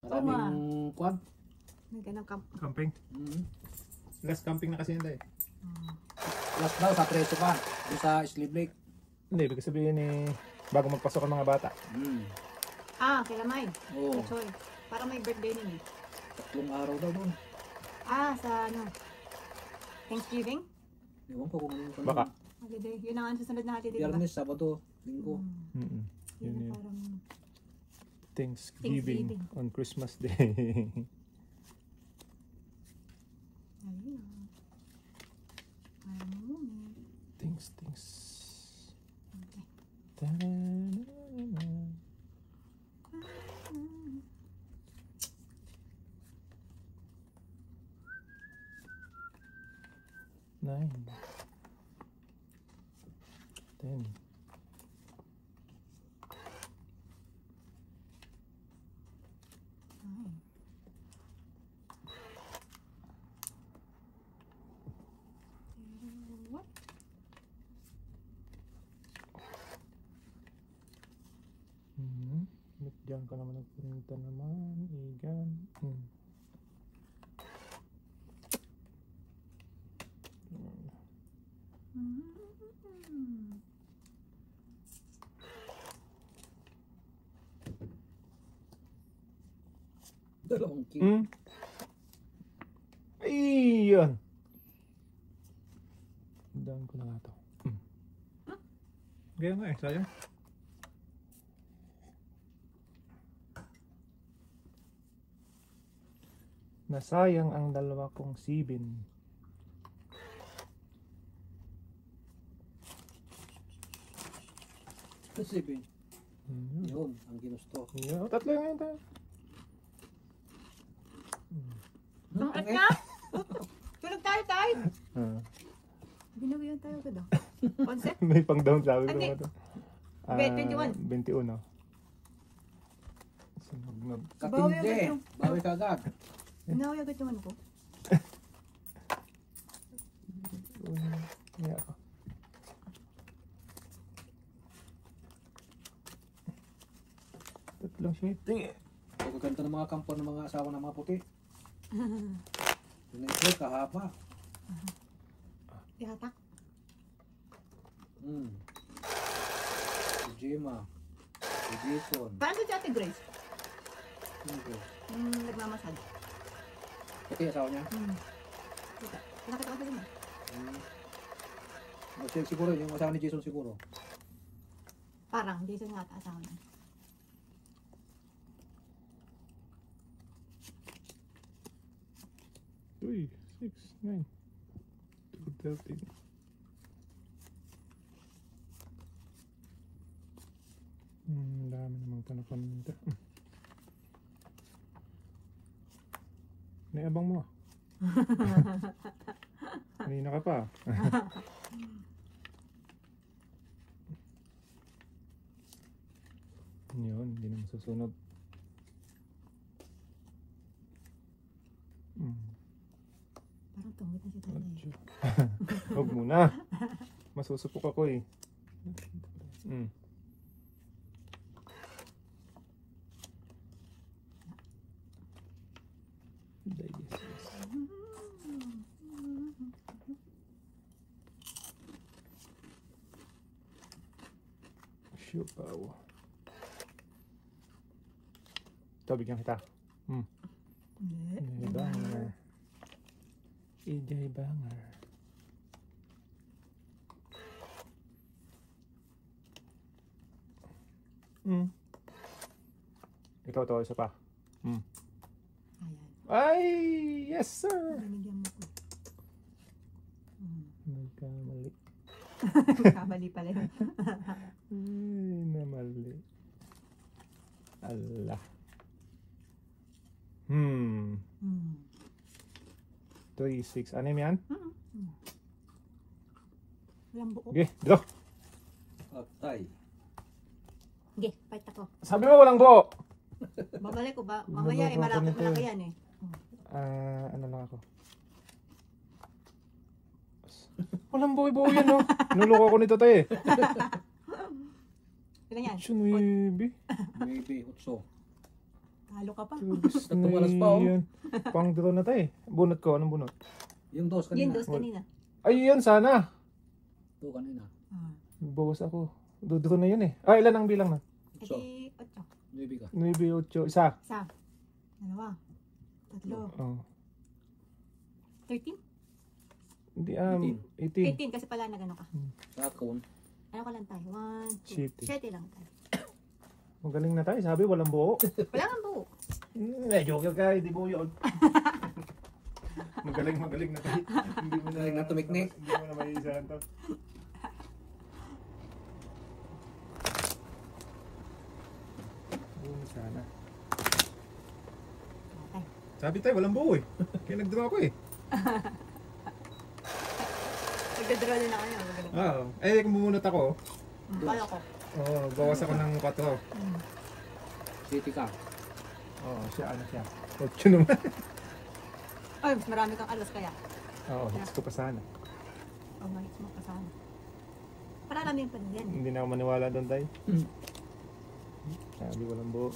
Maraming kwan. Camping. Last camping na kasi yun tayo. Last daw sa preso pa. Doon sa Slave Lake. Hindi, ibig sabihin bago magpasok ang mga bata. Kila May. Oo. Choy. Para may birthday nun eh. 3 araw daw doon. Sa ano? Thanksgiving? Ewan ko kung ano yung Baka. Holiday. Yun ang susunod na holiday, diba? Biyernes, Sabado, Linggo. Yun yun. Parang... Thanksgiving on Christmas Day. Ayun. Parang moment. Things. Okay. Ta-da-da-da. 9, 10. What? Diyan ka naman nagpunta naman, Igan. Dalawang king. Ayun. Daan ko na nga ito. Gaya nga sayang. Nasayang ang dalawa kong sibin. Sibin. Yun, ang ginusto. Tatlo nga yun tayo. Ang at nga? Tulog tayo. Binawian tayo agad ah. Onse? May pang down sabi ko Hindi. naman ito. 21. Sunog. Katindi. Bawi ka agad. Binawi agad yung ano ko. Kaya ako. Tatlong shitty. Pagkaganda ng mga kampo ng mga asawa ng mga puti. Yun na ito, kahaba. Ihatak. Si Gemma. Si Jason. Paano si Ate Grace? Sino? Nagmamasad. Puti asawa niya? Kita. Nakita ko sa din. Siguro, yung asawa ni Jason siguro. Parang, Jason nga ata asawa niya. Uy, 6, 9, 2, 13. Dami namang tanakan nito. Naabang mo. Kanina ka pa. Yun, hindi naman susunod. Parang tungkot na si Tanda eh. Huwag muna. Masusupok ako eh. Siupaw. Ito, bigyan kita. Hindi. Banger. EJ Banger. Ikaw to, isa pa. Ayan. Ay, yes sir. Binigyan mo ko. Nagkamali. Kamali pala yun. Ay, namali. Allah. 3, 6. Ano yan? Walang buo. Okay, dito. Atay. Sige, fight ako. Sabi mo walang buo. Babalik ko ba? Mamaya eh, malaki yan eh. Ano lang ako. Walang buo yan no. Nuloko ko nito tayo eh. Ilan yan? Maybe. Maybe, utso. Talo ka pa. Tatlong alas pa, oh. Yun. Pang draw na tayo eh. Bunot ko. Anong bunot? Yung dos Yun, kanina. dos kanina. Ay, yun sana. Ito kanina. Ah. Bawas ako. Dudro na yun eh. Ah, ilan ang bilang na? So. Edi, 8. 9 ka. 9, 8, isa. Isa. Dalawa. Tatlo. Oh. 13? Hindi, 18. 18 kasi pala nagano ka. Sa account. Ano ka lang tayo? 1, 2. Shitty. 7 lang tayo. Magaling na tayo. Sabi, walang buo. Wala kang buo. Joker ka. Hindi buo yun. Magaling na tayo. Hindi mo Magaling na tumiknik. Hindi mo na maiisahan to. Buo sana. Okay. Sabi tayo, walang buo eh. Kaya nag-draw ako eh. Nagdadraw din ako yun. Magaling. Oo. Eh, kung bumunot ako, Palo ko. bawas ako ng 4. City ka. Siya, ano siya? 8 naman. Ay, mas marami kang alas kaya. Hits ko pa sana. Oh, mahits mo pa sana. Para alam yung pan yan. Hindi na ako maniwala doon tayo. Sabi, walang buo.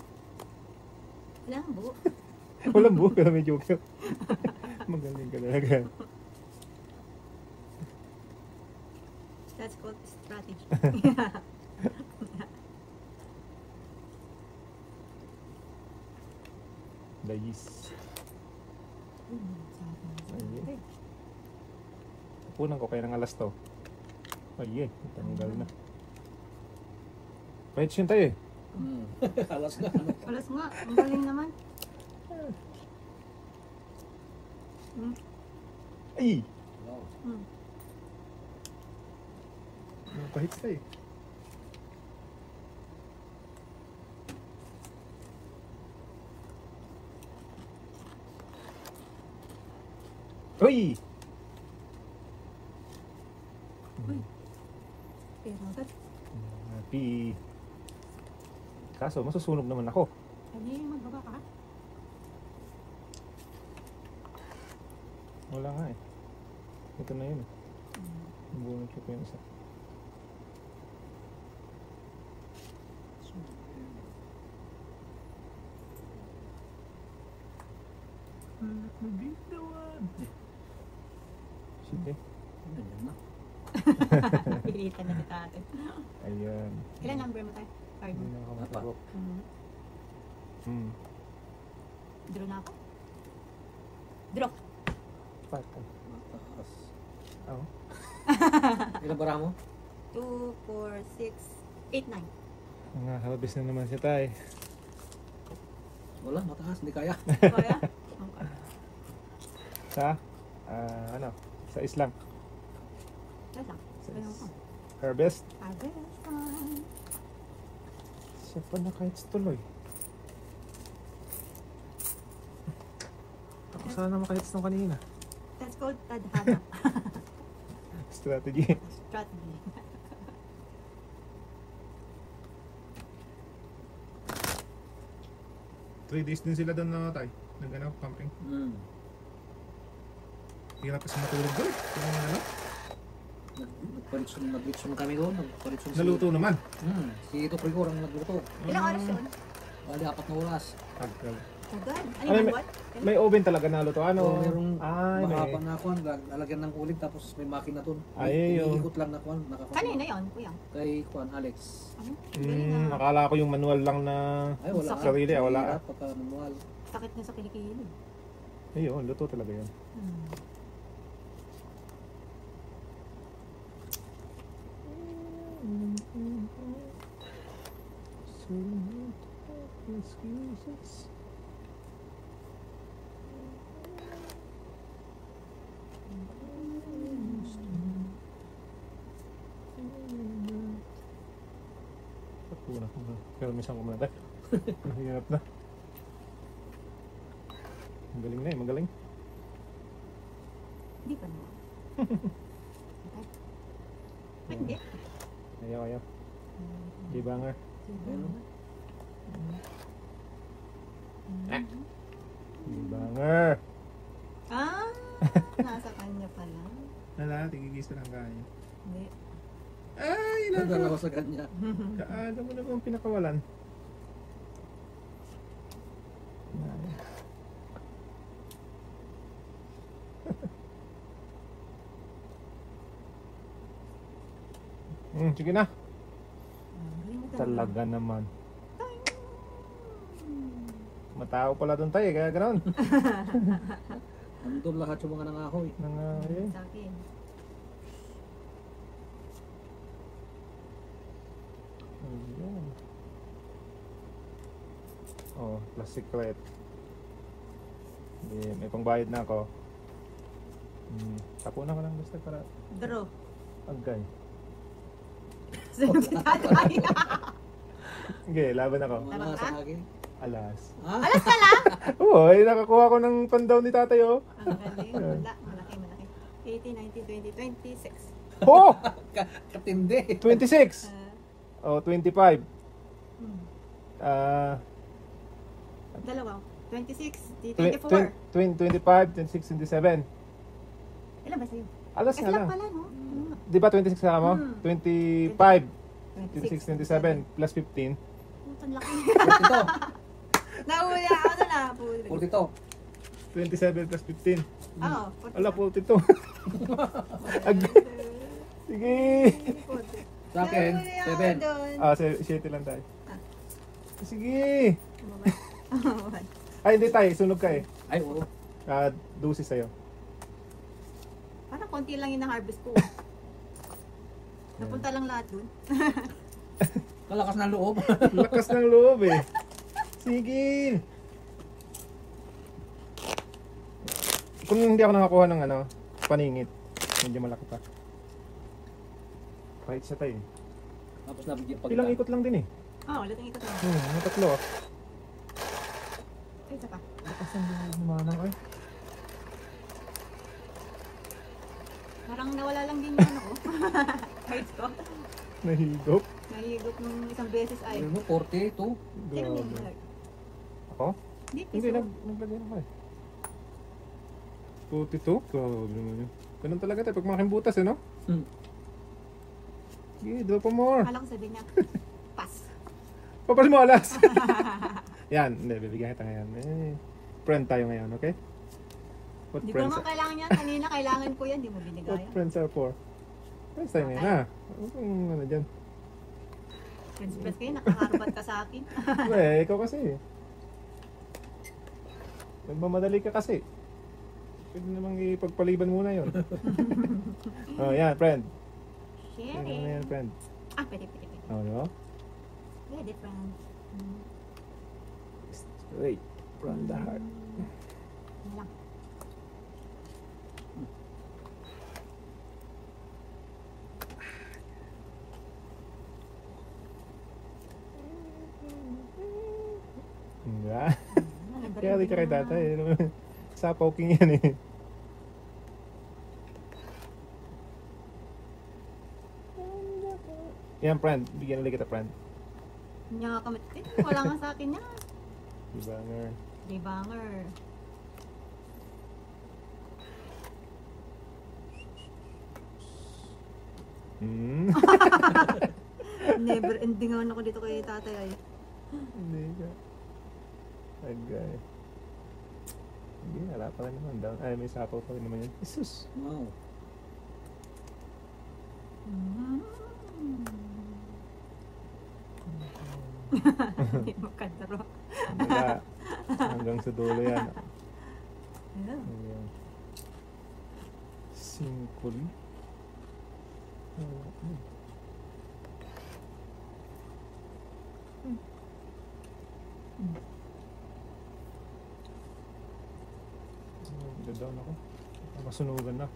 Wala kang buo. Walang buo, pero may joker. Magaling ka talaga. That's called strategy. Dayis. Ayun. Punan ko kaya ng alas to. Ay, tanggal na. Pahits yun tayo eh. Alas na. Ano? Alas nga. Ang galing naman. Ay! Wow. Pahits tayo eh. Uy! Pero agad. Happy. Kaso, masusunog naman ako. Ay, magbaba ka. Wala nga eh. Ito na yun eh. Bunot ko pa yung isa. Sige. Ganyan na. Pilitan na kita atin. Ayan. Ilan number mo tayo? Card Hindi mo. na ako matulog. Draw na ako. Draw. Patay. Mataas. Oo. Ilan bara mo? 2, 4, 6, 8, 9. Mga harvest na naman siya tayo. Wala, mataas. Hindi kaya. Kaya? Okay. Sa? Sa islang. Wala lang. Ganun ko. Harvest. Harvest time. Siya pa na kahit tuloy. Ako sana makahits nung kanina. That's called tadhana. Strategy. Strategy. Three days din sila doon na tayo. Camping. Hirap kasi matulog doon. Nag-paritson kami doon. Nagparitson Naluto naman. Si Ito Prigor ang nagluto. Ilang oras yun? Bali, 4 na oras. Agad. Agad. Ano Ano, yung what? May oven talaga na luto. Ano? So, merong Ay, mahaba may. na kuwan. Lalagyan ng kulig tapos may makina doon. Ay, yun. Iikot lang na kuwan. Kanina yun, kuya. Kay kuwan, Alex. Ano? Galing na. Akala ko yung manual lang na Ay, wala. Sakit. sarili. Wala. Hirap pagka manual. Sakit na sa kilikili. Ayun, luto talaga yun. Excuses. Pagpuna ko na. Pero minsan ko muna tayo. Hirap na. Magaling na eh, magaling. Hindi pa naman. Okay. Hindi. Ayaw. Di ba nga? Di ba nga? Ah, nasa kanya pala. Nala, tigigis na lang kanya. Hindi. Ay, Dalawa sa kanya. Kaala mo na bang pinakawalan? Sige na. Galing mo Talaga naman. Matao pala doon tayo, kaya gano'n. Nandun lahat yung mga nangahoy. Sa akin. Ayan. Oh, plus secret. Yeah, may pangbayad na ako. Tapunan ko lang basta para Draw. agay. Tatay. Okay, laban ako. Mga Tama sa ka? akin. Alas. Ha? Alas ka lang? Oo, nakakuha ko ng pandaw ni tatay, oh. Ang galing. Wala. Malaki, malaki. 18, 19, 20, 26. Oh! Katindi. 26! Oh, 25. Dalawa. 26, di 25, 24. 26, 27. Ilan ba sa'yo? Alas Kasi nga lang lang. pala, no? Di ba 26 ka mo? 25, 26, 27, plus 15. Putang laki. 42. Nahuli ako na na. 42. 27 plus 15. Oo. Ala, 42. Sige. Sa akin, 7. 7 lang tayo. Sige. Ay, hindi tayo. Sunog ka eh. Ay, oo. 12 sa'yo. Parang konti lang yung na-harvest ko. Napunta lang lahat dun. Kalakas ng loob. Lakas ng loob eh. Sige. Kung hindi ako nakakuha ng paningit, medyo malaki pa. Kahit siya tayo. Tapos nabigyan pag Ilang ikot lang din eh. Oo, ulit ang ikot lang. Mga tatlo ah. Ay, isa pa. Lakas ng loob naman ay. Parang nawala lang din yung ano ko. Heights ko. Nahigop. Nahigop nung isang beses ay. Ano, 42. Sino Grabe. nilagay? Ako? Hindi, Hindi, piso. naglagay ako eh. 42? Grabe naman yun. Ganun talaga tayo pag malaking butas eh, no? Sige, draw pa more. Akala ko sabihin niya, pass. Papalis mo alas. Yan, hindi, bibigyan kita ngayon. Friend tayo ngayon, okay? What Hindi ko naman kailangan yan. Kanina kailangan ko yan. Hindi mo What binigay. friends are for? Friends tayo ngayon, ha? Ano dyan? Friends best kayo, nakakarubat ka sa akin. Ikaw kasi. Nagmamadali ka kasi. Pwede namang ipagpaliban muna yun. Oh, yan, friend. Ano Sharing. yan, friend? Ah, pwede. Oh, no? Pwede, friend. Straight from the heart. Ano lang. Nga. Kaya di ka kay tatay. Sapaw king yan eh. Yan, friend. Bigyan ulit kita, friend. Hindi nga kamit. Wala nga sa akin yan. Dibanger. Debanger. Never ending ako dito kay tatay ay. Hindi ka. Agay. Hindi, wala pa rin naman. Down. Ay, may sapaw pa rin naman yun. Jesus. Wow. Hindi makadaro. Wala. Hanggang sa dulo yan. Ayan. Ayan. Simple. Down ako. Masunugan na.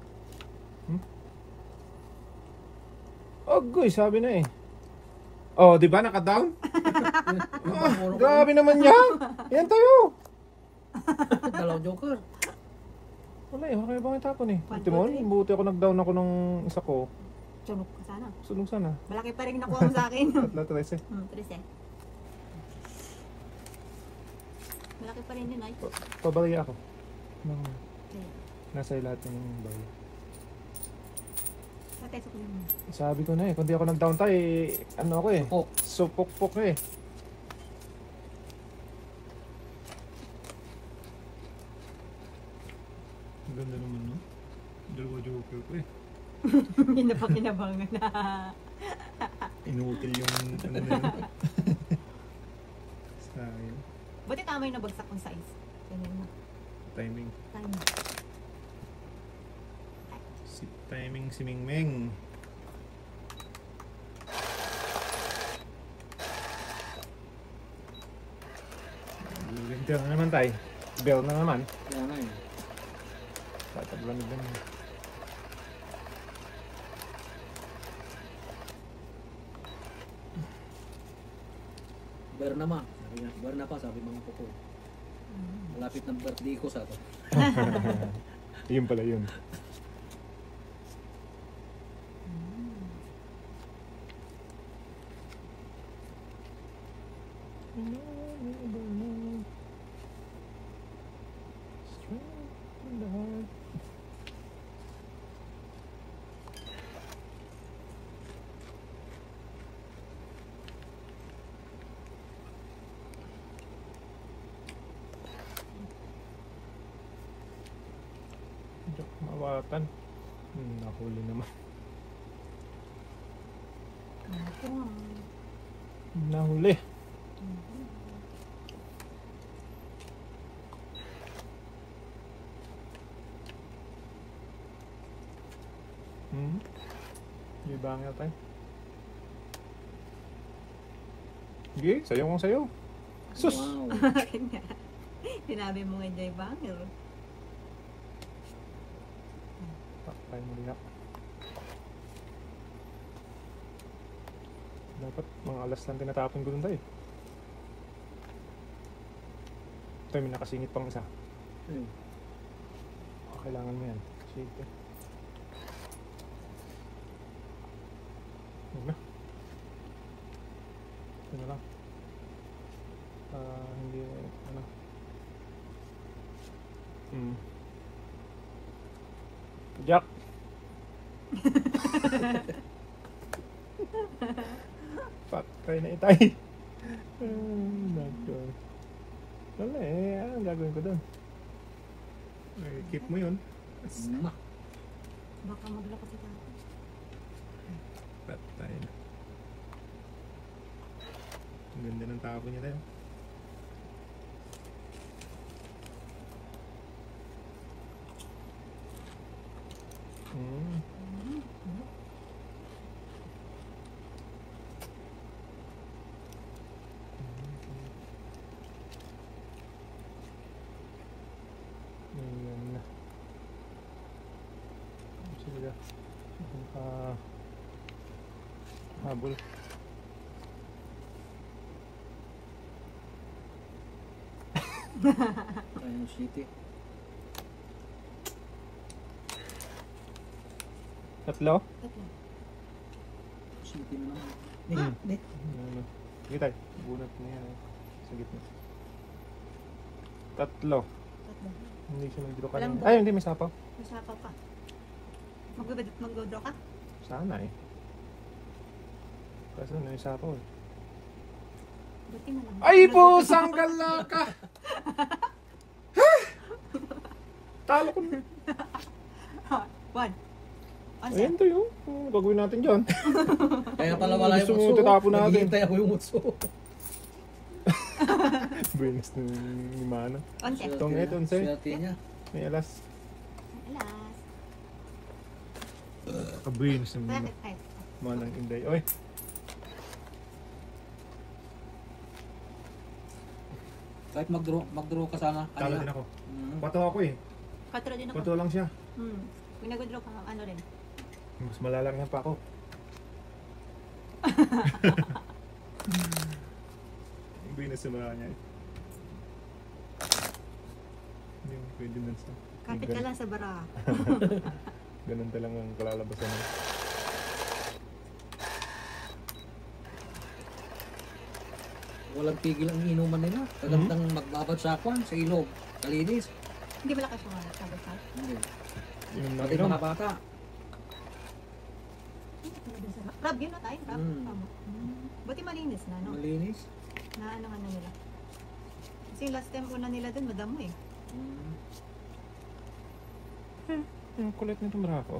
Agoy, sabi na eh. Oh, di ba naka-down? Grabe naman yan. Yan tayo. Dalawang joker. Wala eh, wala kayo bang itapon eh. One, Buti mo, two, three. buti ako nag-down ako nung isa ko. Sunog ka sana. Sunog sana. Malaki pa rin nakuha mo sa akin. Tatlo, 13. 13. Malaki pa rin yun ay. Pabalaya ako. Okay. Nasa lahat ng bayo. Patay sa kunin mo. Sabi ko na eh, kung di ako nag-down tayo, eh, ano ako eh. Supok. Supok-pok eh. Ganda naman no? Dalawa joker ko eh. Hindi na pa kinabangan na. Inutil yung ano na yun. Sayang. Buti tama yung nabagsak kong size. Ganyan na. Timing. Time. Timing si Mingming. Ganito na naman tayo. Bell na naman. Kaya nga eh. Tataglamig na naman. Ber naman. Sabi niya, ber na pa, sabi mga kuko. Malapit ng birthday ko sa to. Yun pala yun. Mawatan. Nahuli naman. Nahuli. Di ba nga tayo? Sige, sayo kong sayo. Sus! Wow. Sinabi mo nga Jay Bangil. Tayo muli na. Dapat mga alas lang tinatapon ko dun tayo. Ito may nakasingit pang isa. Ayun. Kailangan mo yan. Shake it. Huwag na. Ito na lang. Hindi, ano. Jack! Patay na itay. Nagdo. Wala eh, anong gagawin ko doon? Keep mo yun. Ma. Baka maglako si Tata. Patay na. Ang ganda ng tapo niya tayo. Ayan na. Sige. Habol. Kaya ng city. Tatlo? Tatlo. City na naman. Hindi. Ano? Sige tayo. Bunot na yan. Sa gitna. Tatlo. Tatlo. Hindi siya nag-draw Walang kanina. draw. Ay, hindi. May sapaw. May sapaw pa. Mag-draw ka? Sana eh. Kaso may sapaw eh. Buti na lang. Ay po! Sanggala ka! Talo ko na. One. Onse. Ayan tayo. Gagawin natin dyan. Kaya pala wala yung Gusto mo mutso. tatapon natin. Naghihintay ako yung mutso. Buenas ni Mana. Onse. Itong ito, onse. Swerte niya. May alas. Alas. Buenas ni Mana. Bakit? Ay. Manang Inday. Oy! Kahit mag-draw ka sana. Talo din ako. Pato ako eh. Katro din ako. Pato lang siya. Kung nag-draw ka, ano rin. Mas malalang yan pa ako. Buenas ni Mana niya eh. Hindi mo pwede na sa... Kapit ka lang sa bara. Ganun talagang kalalabasan mo. Walang pigil ang inuman nila. Kagandang magbabad sa kwan, sa ilog. Kalinis. Hindi ba lakas yung sabot-sabot? Hindi. Inom na Pati inom. mga bata. Rab, yun na tayo. Rab. Tama. Buti malinis na, no? Malinis. Na ano nga na nila. Kasi last time una nila dun, madamo eh. Ang kulit nitong barako.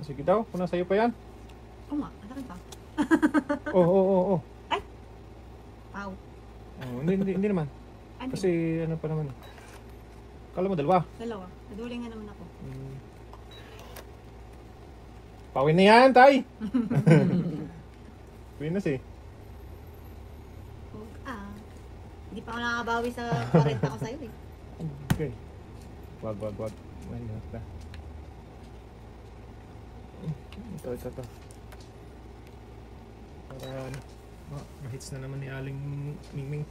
Sige daw, kung nasa iyo pa yan. Oo nga, ang laki pa. Oo. Pau. Oh, hindi naman. Ano? Kasi ano pa naman. Kala mo dalawa. Dalawa. Naduling nga naman ako. Pawin na yan, tay! Pinas eh. Hindi pa ako nakakabawi sa 40 ko sa'yo eh. Okay. Wag. Mahirap na. Ito. Para ano, ma-hits na naman ni Aling Mingming.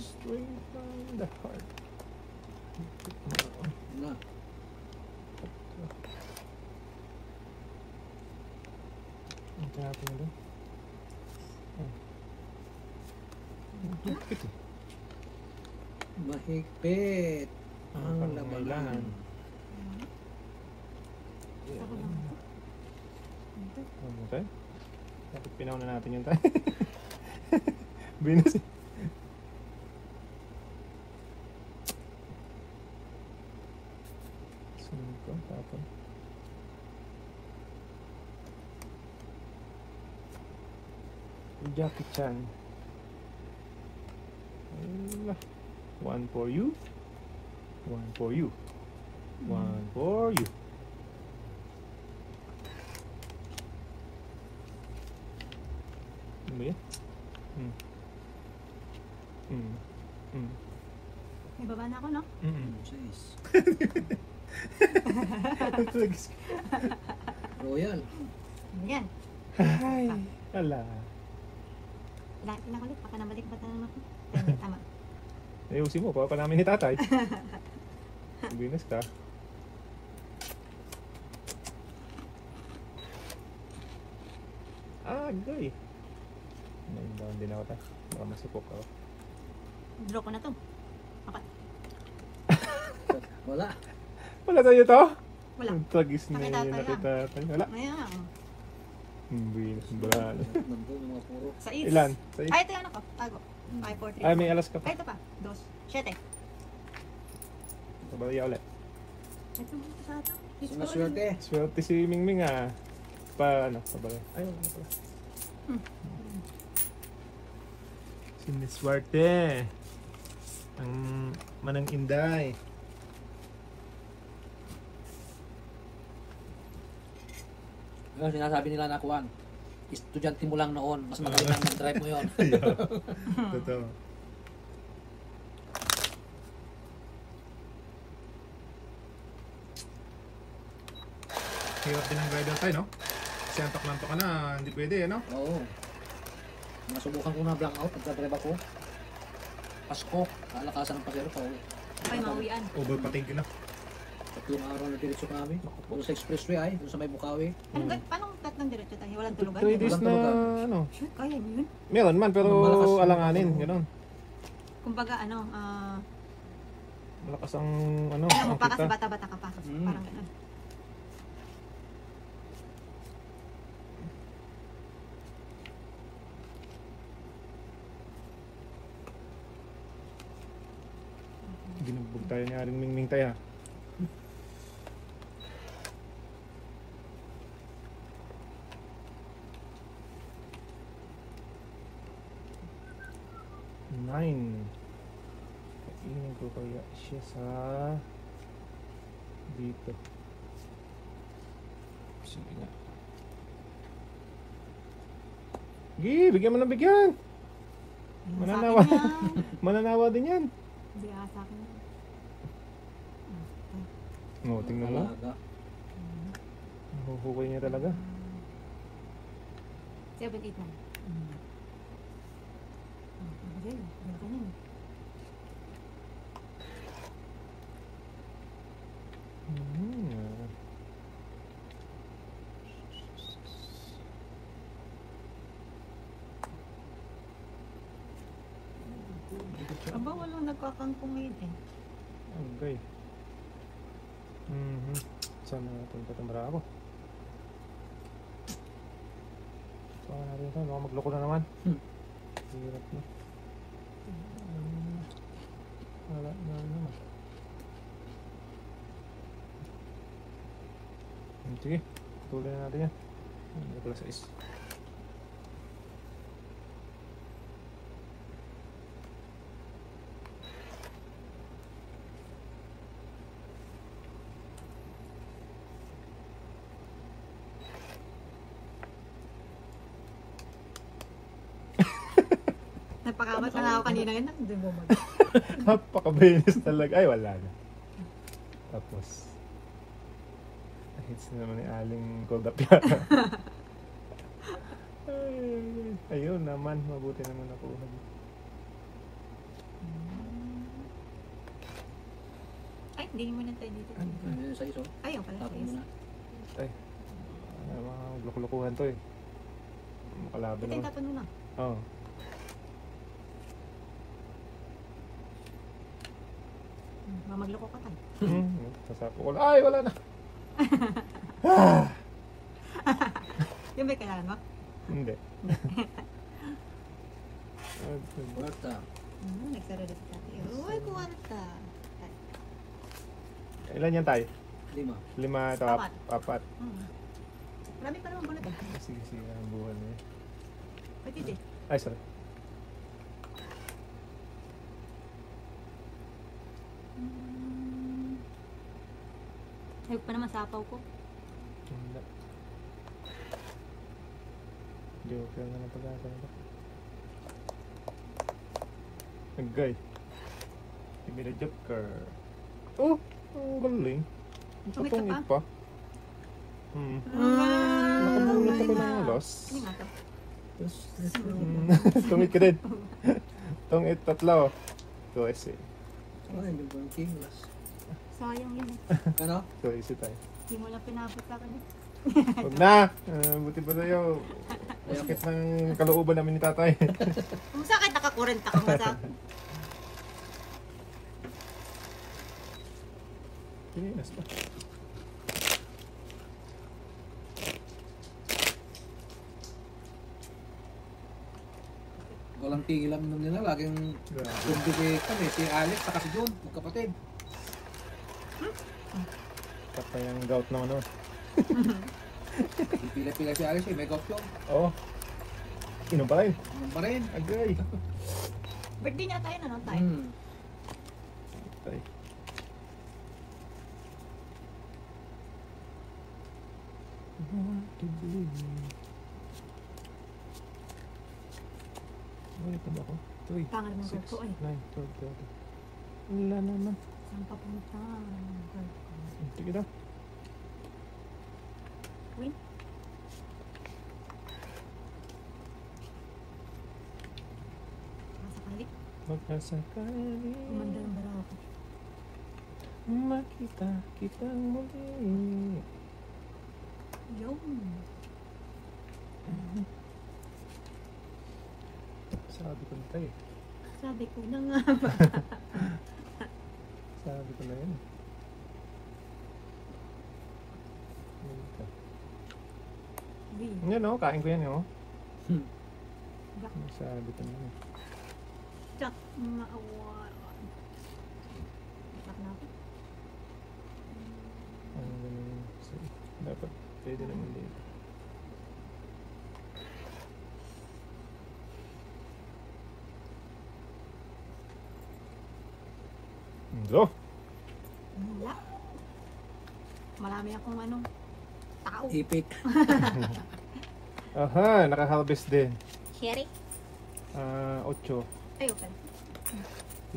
Straight from the heart. Na. Ito natin na doon. Higpit eh. Mahigpit. Ang labanan. Ako lang. Okay. Dapat pinauna natin yung tayo. Binas eh. Sunod ko, tapon. Jackie Chan. One for you. One for you. One for you. Ano ba yan? May baba na ako, no? Jeez. Tagis. Royal. Yan. Ay, ala. Laki na ulit. Baka nabalik ba tayo naman ako? Tama. Ayusin mo, pa namin ni tatay. Binas ka. Agay. Nandang din ako tayo. Baka masipok ako. Draw ko na to. Apat. Wala. Wala tayo to? Wala. Ang tagis na Nakita yun, tayo. nakita tayo. Wala. Ayan. Binas, bralo. Nandun yung mga puro. Sa is. Ilan? Sa Ay, ito yung ano ko. Tago. 5, 4, 3. Ay, may alas ka Ay, pa. ito pa. 2. 7. Kabaliya ulit. Ito mo sa ito. Sumaswerte. Swerte si Mingming ah. Pa, ano, kabaliya. Ay, wala pala. Siniswerte. Ang manang inday. Ayun, sinasabi nila na kuwan. Estudyante mo lang noon. Mas magaling ang drive mo yun. Totoo. Hirap din ang rider tayo, no? Kasi antok-lantok ka na, hindi pwede, no? Oo. Nasubukan ko na blackout. Nagka-drive ako. Pasko. Kalakasan ng pasero pa. Ay, mauwian. Overpatig na. 3 araw na diretso kami. Doon sa expressway ay. Doon sa may Bukawi. Ano ba? Paano tatlong diretso tayo? Walang tulugan? 3 days Walang na, tulugan. ano? Shit, kaya mo yun? Meron man, pero Malakas. alanganin, gano'n. Kumbaga, Malakas ang, ano, alam mo ang pa kasi kita. bata-bata ka pa. Parang gano'n. Ginugbog tayo ni Aring Mingming tayo. Nine. Kainin ko kaya siya sa dito. Sige nga. Gi, bigyan mo ng bigyan. Mananawa. Sa akin yan. Mananawa din yan. Hindi sa akin. Oo, tingnan mo. Alaga. Nahuhukay niya talaga. 7, 8, 9. Okay, wala ka na. Aba, walang nagkakangkong ngayon eh. Okay. Saan na natin patumara ako? 5, Tawa natin ito. Baka magloko na naman. Hmm. Hirap na. Wala na naman. Sige. Tuloy na natin yan. Hindi pala 6. Napakamat na nga ako kanina ngayon. Hindi mo mag... Napaka-benes talaga. Ay, wala na. Tapos, hits na naman ni Aling Kodapya. Ayun naman, mabuti naman ako. Ay, hindi mo na tayo dito. Ano yun sa iso? Ayun pala. Tapon mo na. Ay, mga loko-lokohan to eh. Makalaban Ito yung naman. tapon mo na. Oo. Mamagloko ka tayo. Sasapo ko lang. Ay, wala na. Yung may kailangan mo? Hindi. Kwarta. Nagsara rin sa tayo. Uy, kuwarta. Ilan yan tayo? 5. 5 ito, Apat. 4. Marami pa naman bunot eh. Sige, sige. Ang buwan niya. Pwede din. Ay, sorry. Ayok pa naman sapaw ko. Hindi. Joke lang na ng pag-asa nito. Agay. Give me the joker. Oh, ang galing. Tumit ka pa? Patungit pa. Nakabulot Nakabulot ako ng loss. Ano nga to? Tungit ka din. Tungit 3. 2 essay. Ay, hindi ko yung kinglas. Sayang yun eh. Ano? 2 essay tayo. Hindi mo lang pinabot sa akin eh. Huwag na! Buti pa sa'yo. Sakit ng kalooban namin ni tatay. Kung sakit nakakurenta ka masa. Pininas pa. Walang tingilan nun nila. Laging duplicate kami. Si Alex saka si John. Magkapatid. Patay ang gout naman oh. Pila-pila si Alex eh. May gout yun. Oo. Inom pa rin. Ano pa rin? Agay. Birthday niya tayo na no tayo. Patay. Ay, ito ba ako? 3, Pangal mo 6, ko ay. 9, 12, 13. Wala naman. Saan papunta? Sige daw. Win? Masakali. Magkasakali. Umanda ng bara ako. Makita kitang muli. Yun. Sabi ko na tayo. Sabi ko na nga ba? Sabi ko na yun. Win. Yan o, kain ko yan o. Black. Sabi ko na yun. Jack. Maawa. Black na ako. Ang ganun. So, dapat pwede naman dito. Zo! Wala. Marami akong ano. Tao. Ipik. Aha, naka-harvest din. Sherry? 8. Ayaw pala.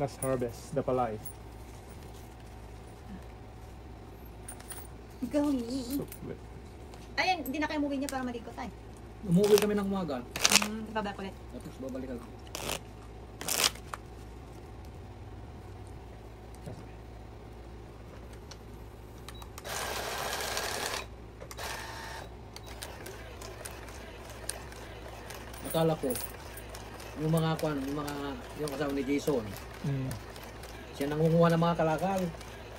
Last harvest, the palay. Ikaw ni. Sukle. Ayun, hindi na kayo umuwi niya para maligo tayo. Umuwi kami ng umaga. Ibabalik ulit. Tapos babalik ako. Akala ko, yung mga yung kasama ni Jason, siya nangunguha ng mga kalakal.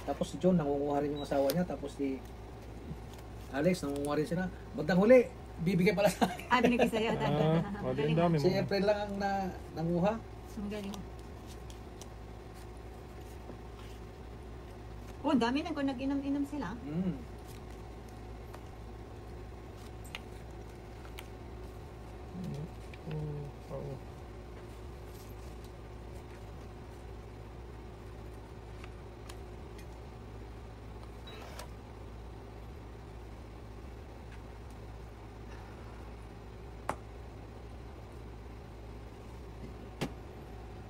Tapos si John nangunguha rin yung asawa niya. Tapos si Alex nangunguha rin sila. Bandang huli, bibigay pala sa akin. Binigay sa'yo. O, di ang dami mo. Si April lang ang nanguha. Ang galing. Oh, ang dami na kung nag-inom-inom sila. Mm. Oo.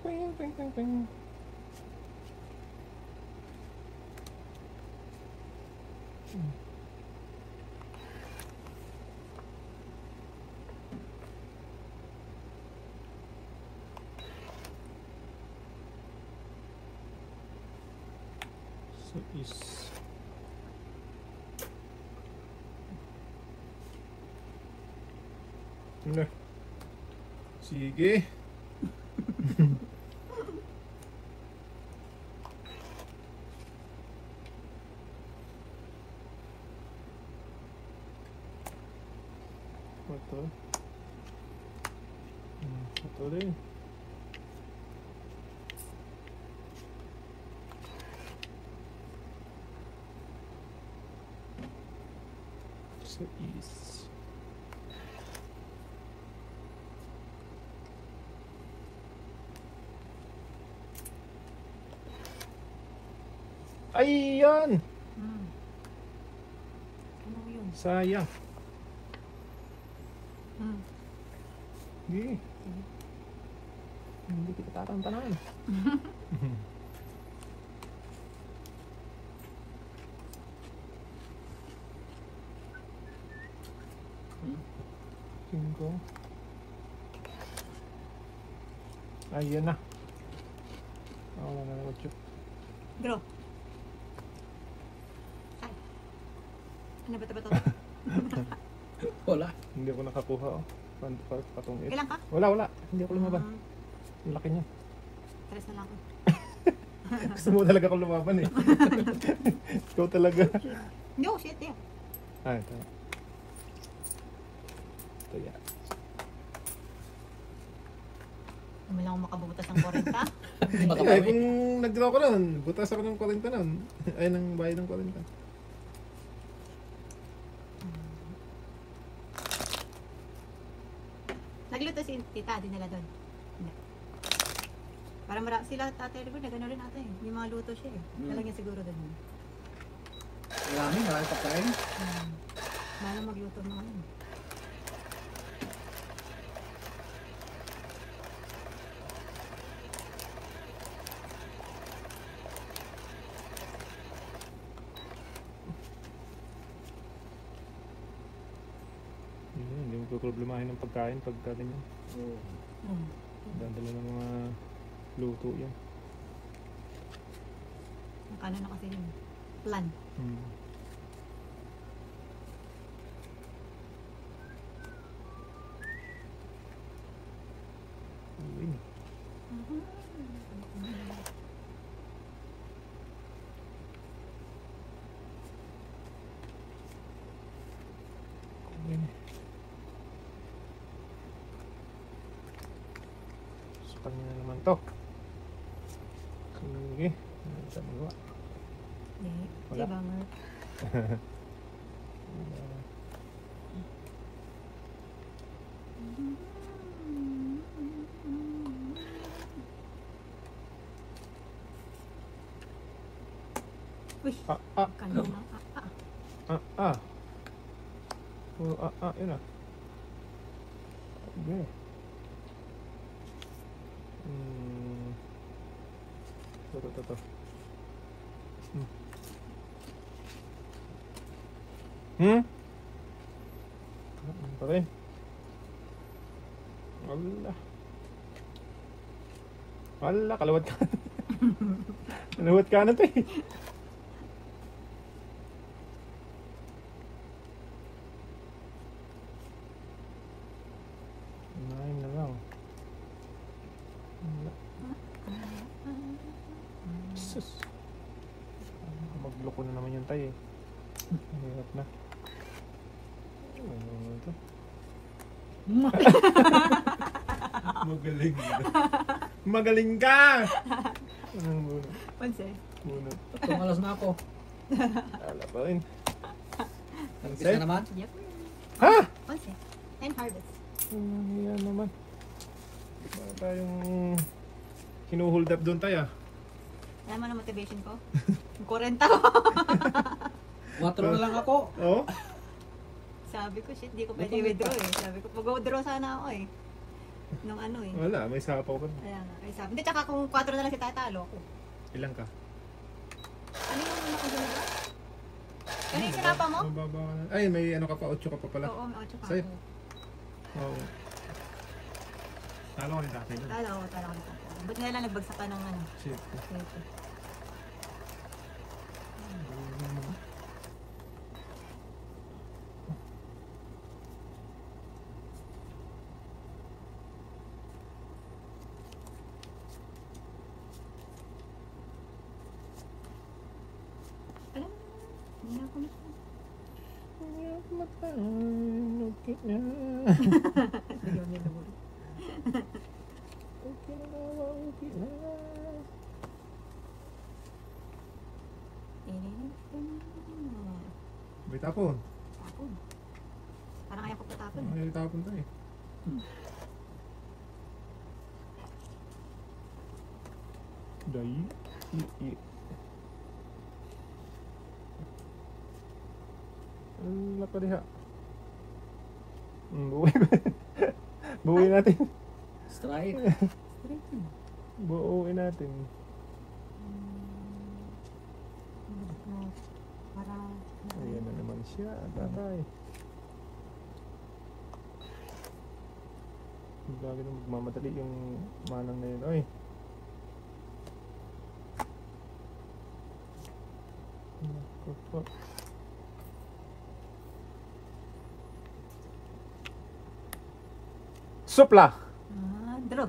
Ping, ping, ping, ping. So is Ano? Sige. Ito. Ito rin. So is Ayan! Ano yun? Sayang. Hmm. Hindi. Hindi kita tatantanan. Cinco. Ayan na. Wala na naman chip. Draw. Ay. Ano ba ito? Wala. Hindi ako nakakuha. Patong it. Kailan ka? Wala. Hindi ako lumaban. Ang laki niya. Tres na lang ako. Gusto mo talaga akong lumaban eh. Ikaw talaga. Hindi ako, shit eh. Ah, ito. Ito yan. Hindi lang ako makabubutas ng 40. Hindi Ay, makabawi. kung nag-draw ko nun, butas ako ng 40 nun. Ay, ng bayad ng 40. Nagluto si tita, di nila doon. Hindi. Para sila tatay ko na gano'n rin ata eh. Yung mga luto siya eh. Nalagyan siguro doon. Marami pagkain. Mahal magluto ng mga yun. Hindi mo problemahin ng pagkain pagka ganyan. Oo. Dadala ng mga luto yan. Ang kanan na kasi yun. Plan. Uy. Uy. Sa kanya na naman to. Sige. Ano sa magawa? Hindi. Wala. Diba nga? Uy, kanina. Puro yun ah. Okay. Ito. Ano pa rin? Wala, kalawat ka. Kalawat ka na to eh. Nine na lang. Wala. Sus. Magloko na naman yung tayo eh. Hirap na. Ano ito? Magaling. Magaling ka! Anong bunot? Panse. Bunot. 3 alas na ako. Wala pa rin. Nagpis na naman. Yep. Ha? Panse. And harvest. Yan naman. Para tayong hinuhold up doon tayo. Alam mo na motivation ko? Yung 40 ko. 4 na lang ako. Oo? Sabi ko, shit, di ko pwede withdraw eh. Sabi ko, mag-withdraw sana ako eh. Nung ano eh. Wala, may sapaw ka. Kaya nga, ay sabi. Hindi, tsaka kung 4 na lang si tatalo ako. Ilang ka? Ano yung una ko dun ba? Ano yung sinapa mo? Mababa ka na. Ay, may ano ka pa, 8 ka pa pala. Oo, may 8 pa Sa'yo? ako. Oo. Talo ko ni tatay doon. Talo ko na tatalo. Ba't nga lang nagbagsak ka ng ano? Shit. Ito. Alam mo, hindi na ako na. Okay na. Ayaw niya naman. Okay na, okay na. May tapon. Tapon. Parang ayaw ko patapon. May tapon tayo. Dai. Ano pa diha? Buwi. Buwi natin. Strike. Straight yun. Buuwi natin. Para... Ayan na naman siya, tatay. Lagi na magmamadali yung manang na yun. Oy. Naku po. Supla! Draw.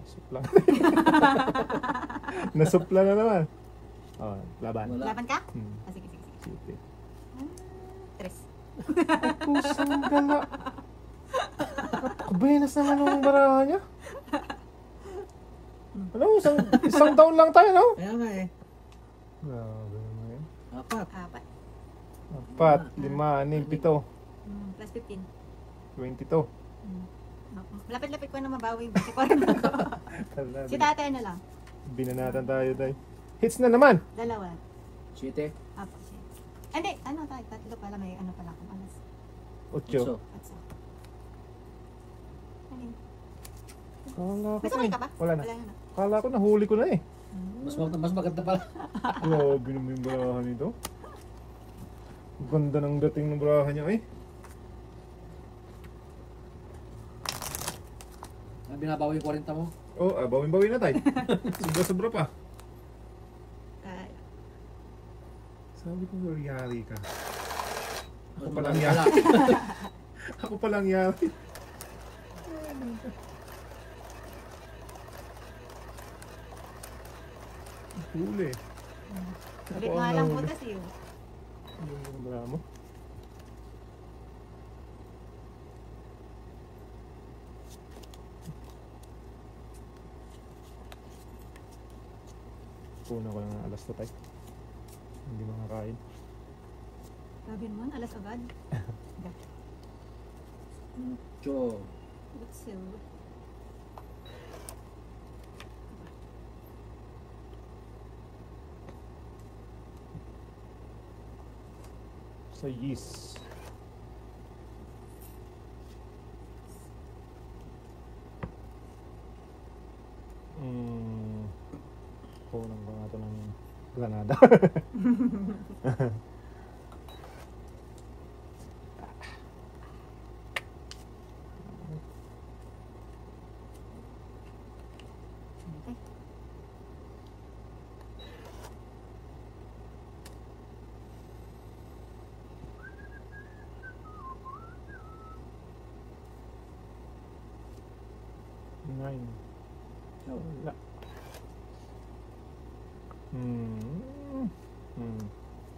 Supla. Nasupla na naman. Oh, laban. Wala. Laban ka? Hmm. Sige, sige, sige. Sige. Tres. Pusang gala. Kabenas naman ang baraha niya. Alam mo, isang taon lang tayo, no? Kaya nga eh. Grabe naman yun. 4. 4, 5, 6, 7, Plus 15. 22. Lapit-lapit ko na mabawi yung basi ko rin ako. Si tatay na lang. Binanatan tayo, tay. Hits na naman. 2. Siyete. Apo, siya. Hindi, ano tayo, 3 pala, may ano pala akong alas. 8. So, Atso. Ano yun? Kala ko May na sakay eh. ka ba? Wala na. Wala na. Kala ko nahuli ko na eh. mas maganda pala. Grabe naman yung barahan nito. Ganda ng dating ng barahan niya eh. Binabawi yung 40 mo. Oh, bawin-bawin na tayo. Sobra-sobra pa. Kaya. Sabi ko, yari ka. Ako Mas palang maganda yari. pala. Ako palang yari. Huli. Ulit nga lang butas yun. Yung bala mo. Puna ko lang ng alas to tayo. Hindi makakain. Grabe naman, alas agad. So, What's so? Sa yeast. Kunan ko nga ito ng Granada. Nine. Wala.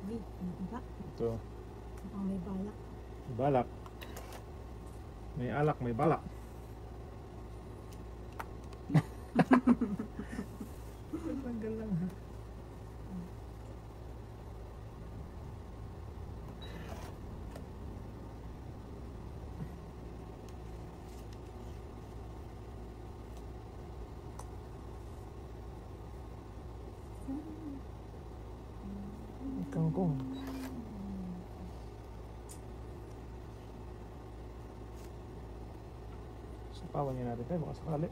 Uy, ano ba? Ito. Mukhang may balak. Balak. May alak, may balak. Tagal lang ha. Kangkong. Sapawan niya natin tayo, baka sakali.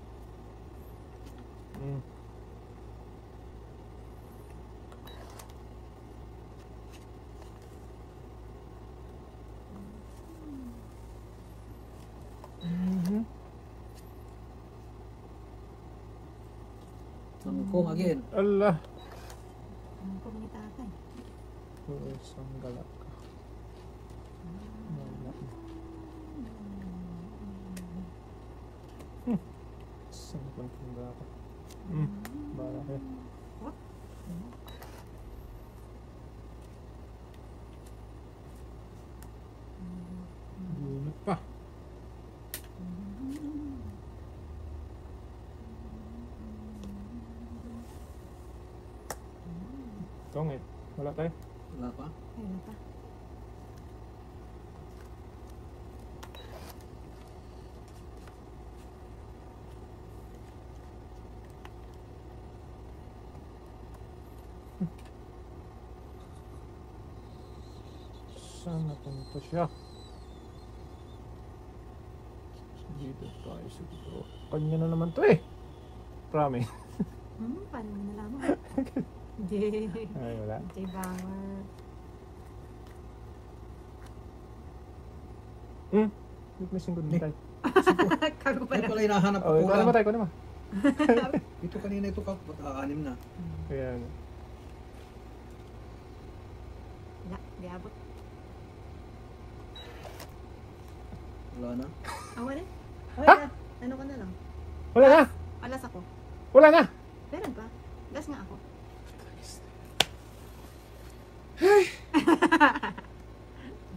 Kangkong again. Allah. Ang kumuni tatay. Isang galak ka. Wala. Isang kunting galak ka. Bala ka. Bunot pa. Tongit. Wala tayo. Wala pa. Ayun pa. Saan napunta siya? Dito tayo siguro. Kanya na naman to eh. Promise. Paano mo nalaman? Hindi. Ay, wala. Jay Banger. Witnessing ko din tayo. Kago pa Ay na. pala hinahanap ko Oh, ikaw lang. naman tayo, ikaw naman. Ito kanina ito ka, anim na. Kaya, Wala, di abot. Wala na. Wala. Ha? Ano ka na lang? wala na! Alas ako. Wala na! Meron pa. Gas nga ako.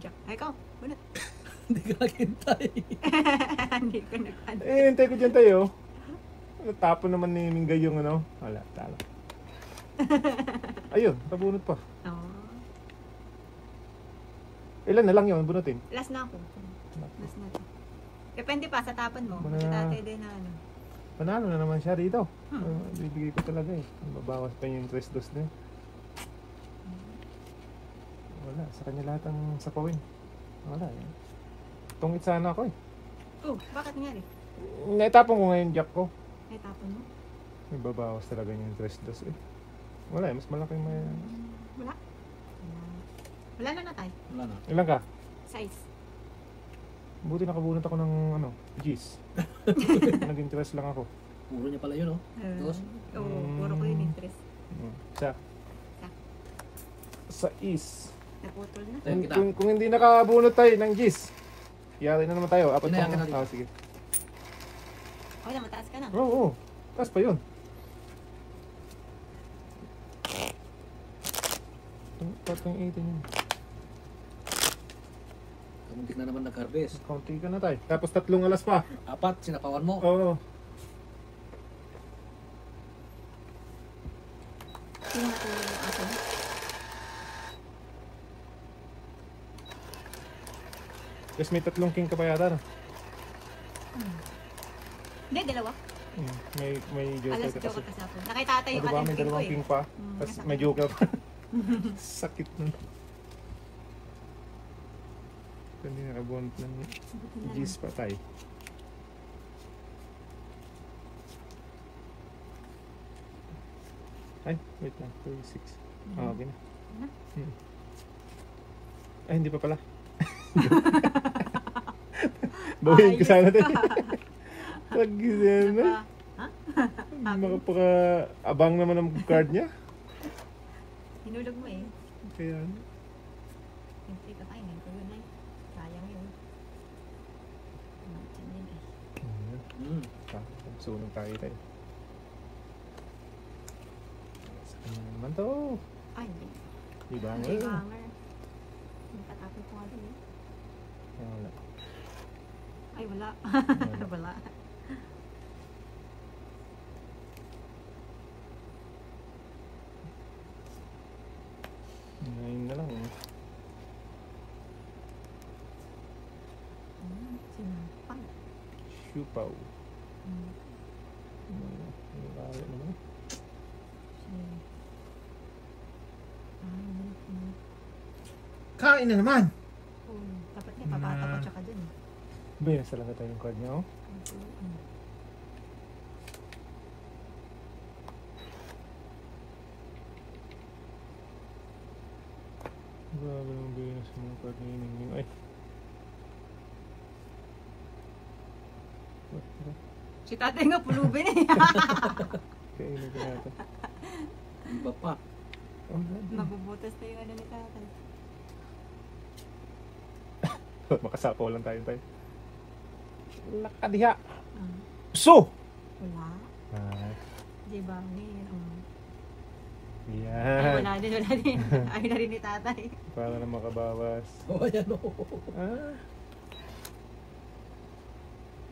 Jack. Ay, ikaw. Bunot. Hindi ka naghintay. Hindi ko nag-ano. Hintay ko dyan tayo. Natapon naman ni Mingay yung ano. Wala, talo. Ayun, nabunot pa. Oo. Ilan na lang yun, bunutin. Last na ako. Last na to. Depende pa sa tapan mo. Wala. Kasi dati din na ano. Panalo na naman siya rito. Bibigay ko talaga eh. Mabawas pa yung interest dos na yun. Wala, sa kanya lahat ang sapawin. Wala eh. Tungit sana ako eh. Oh, bakit nangyari? Naitapon ko ngayon jack ko. Ay, tapon mo? May babawas talaga yung interest dos eh. Wala eh, mas malaki may... Wala. Wala na na tayo. Wala na. Ilan ka? Size. Buti nakabunot ako ng ano, G's. Nag-interest lang ako. Puro niya pala yun, oh. Dos? Oo, puro ko yung interest. Sa? Sa is. Naputol na. Tayo kita. Kung hindi nakabunot tayo ng G's, yari na naman tayo. Apat Inayakan pa na dito. Ah, sige. Wala, mataas ka na. Oo, taas pa yun. Patong 18 yun. Kamuntik na naman nag-harvest. Kaunti ka na tayo. Tapos 3 alas pa. 4, sinapawan mo. Oo. Sino natulog yung aso? Tapos may 3 king ka pa yata, no? Hindi, dalawa. May joker Alas ka kasi. joker kasapon. Nakita tayo O, yung diba? May ating king ko 2 eh. king pa. Tapos may joker pa. Sakit nun. Hindi nakabunot ng G's pa tayo. Ay, wait lang. 36. Ah, okay na. Ay, hindi pa pala. Bawiin ko sana tayo. Pag-gising na. Ha? Makapaka-abang naman ang card niya. Hinulog mo eh. Kaya, Hindi ka kainin ko yun eh. Sayang yun. Dyan yun eh. sunog tayo. Sa kanya naman to. Ay, hindi. Diba Jay nga? Banger. Nakatapon ko nga din eh. Wala. Ay, wala. Wala. Ngayon na lang. Sinapang. Siupaw. Hmm. Nagkakala naman. Kain na naman! Dapat niya, papata ko tsaka dun. Ba, nasa lang tayo yung card niya, oh. Grabe naman ba yun sa mga card ni Ningning? Ay! What? Si tatay nga pulubin eh. Kainin ko natin. Iba pa. Oh, grabe. Mabubutas na yung ano ni tatay. Makasapaw lang tayo. Nakadiha! Ah, So! wala. Ay, Di ba? Ay, yan. wala din. Ay na rin ni tatay. Para na makabawas. Oh, ayan o. Ah.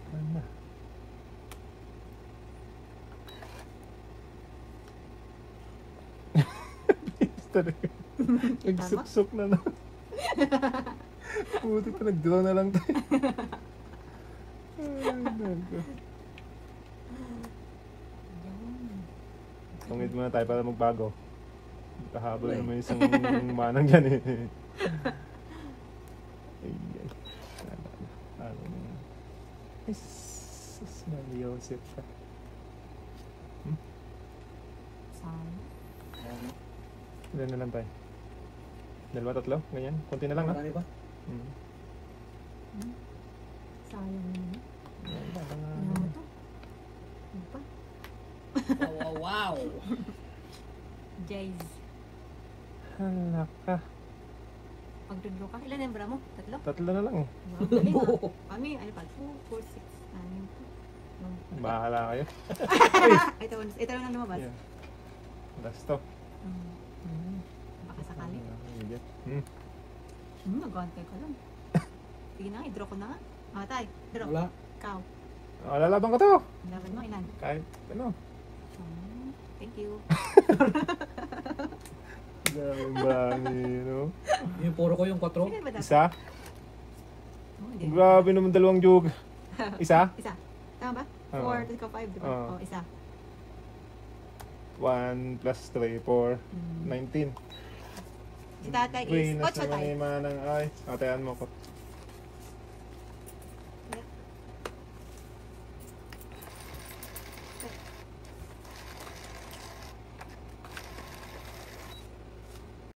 Ano? Talaga. Nagsuksok na na. Buti pa nag-draw na lang tayo. Ay, nago. Tungid muna tayo para magbago. Kahabol naman yung isang manang dyan eh. Ay, ay. Ano na yan? Ay, sus, Mali Joseph ka. Saan? Ilan na lang tayo? Dalawa, tatlo? Ganyan? Kunti na lang ha? Marami pa? Sayang naman. Wala Ano mo to? Ano pa? Wow! Jays. Hala ka. Pagdudlo ka. Ilan yung bra mo? Tatlo? Tatlo na lang eh. Wow, galing ah. Kami, ano pa? 2, 4, 6, 9. Bahala kayo. Ito lang ang lumabas. Yeah. Last to. Baka sakali. Nag-antay ka lang. Sige na, i-draw ko na nga. Tay, draw. Wala. Ikaw. Oh, lalaban ko to. Laban mo, ilan? Kahit ano. Thank you. Daming bani, no? Yung puro ko yung 4. Ilan ba dapat? Isa? Oh, hindi. Grabe naman dalawang jug. Isa? Isa. Tama ba? Oo. 4, tapos ikaw 5, diba? Oo. Oh, isa. 1 plus 3, 4, 19. Si tatay Uy, is 8 nasa tayo. manima ng ay. Atayan mo ko.